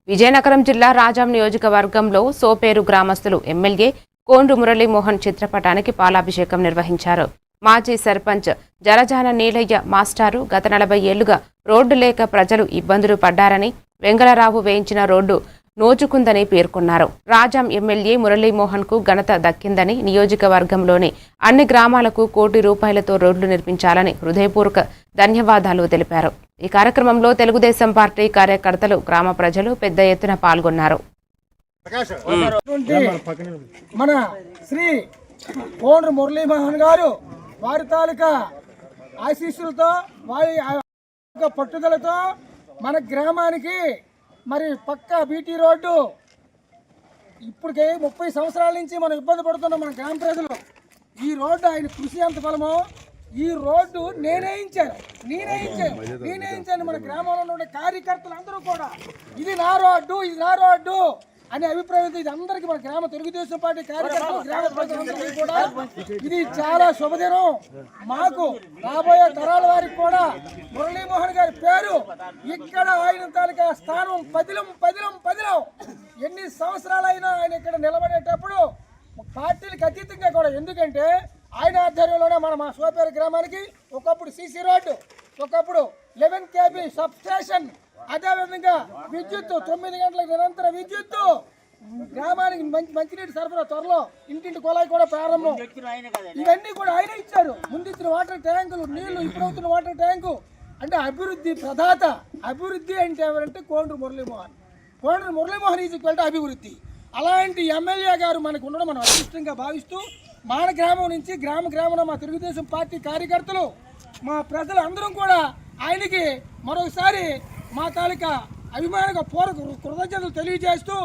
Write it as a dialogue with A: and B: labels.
A: విజయనగరం జిల్లా రాజాం నియోజకవర్గంలో సోపేరు గ్రామస్తులు ఎమ్మెల్యే కోండ్రు మురళీమోహన్ చిత్రపటానికి పాలాభిషేకం నిర్వహించారు. మాజీ సర్పంచ్ జలజాన నీలయ్య మాస్టారు గత 40 ఏళ్లుగా రోడ్డు లేక ప్రజలు ఇబ్బందులు పడ్డారని, వెంగళరావు వేయించిన రోడ్డు నోచుకుందని పేర్కొన్నారు. రాజాం ఎమ్మెల్యే మురళీమోహన్ కు ఘనత దక్కిందని, నియోజకవర్గంలోని అన్ని గ్రామాలకు ₹1 కోటి రోడ్లు నిర్మించాలని హృదయపూర్వక ధన్యవాదాలు తెలిపారు. ఈ కార్యక్రమంలో తెలుగుదేశం పార్టీ కార్యకర్తలు, గ్రామ ప్రజలు పెద్ద ఎత్తున పాల్గొన్నారు.
B: మన శ్రీ కోండ్రు మురళీమోహన్ గారు వారి తాలూకా ఆశీస్సులతో, వారి పట్టుదలతో మన గ్రామానికి మరి పక్కా బీటీ రోడ్డు ఇప్పటికే 30 సంవత్సరాల నుంచి మనం ఇబ్బంది పడుతున్నాం మన గ్రామ ప్రజలు. ఈ రోడ్డు ఆయన కృషి ఎంత ఫలమో, ఈ రోడ్డు నేనేయించాను మన గ్రామంలో ఉండే కార్యకర్తలు అందరూ కూడా ఇది నా రోడ్డు అనే అభిప్రాయంతో ఇది అందరికీ మన గ్రామ తెలుగుదేశం పార్టీ కార్యకర్తలు, గ్రామ ప్రజలందరికీ కూడా ఇది చాలా శుభదినం. మాకు రాబోయే తరాల వారికి కూడా మురళీమోహన్ గారి పేరు ఇక్కడ ఆయన తాలూకా స్థానం పదిలం. ఎన్ని సంవత్సరాలైనా ఆయన ఇక్కడ నిలబడేటప్పుడు పార్టీలకు అతీతంగా కూడా, ఎందుకంటే ఆయన ఆధ్వర్యంలోనే మా సోపేరు గ్రామానికి ఒకప్పుడు సీసీ రోడ్డు, ఒకప్పుడు 11 kV సబ్ స్టేషన్, అదేవిధంగా విద్యుత్తు 9 గంటలకు నిరంతర విద్యుత్తు, గ్రామానికి మంచినీటి సరఫరా, త్వరలో ఇంటింటి కుళాయి కూడా ప్రారంభం. ఇవన్నీ కూడా ఆయన ఇచ్చారు. ముందిచ్చిన వాటర్ ట్యాంకులు, నీళ్లు, ఇప్పుడవుతున్న వాటర్ ట్యాంకు అంటే అభివృద్ధి ప్రదాత. అభివృద్ధి అంటే ఎవరంటే Kondru Muralimohan is equal to అభివృద్ధి. అలాంటి ఎమ్మెల్యే గారు మనకు ఉండడం మనం అదృష్టంగా భావిస్తూ, మన గ్రామం నుంచి గ్రామంలో మా తెలుగుదేశం పార్టీ కార్యకర్తలు, మా ప్రజలు అందరం కూడా ఆయనకి మరొకసారి మా తాలూకా అభిమానిగా కృతజ్ఞతలు తెలియజేస్తూ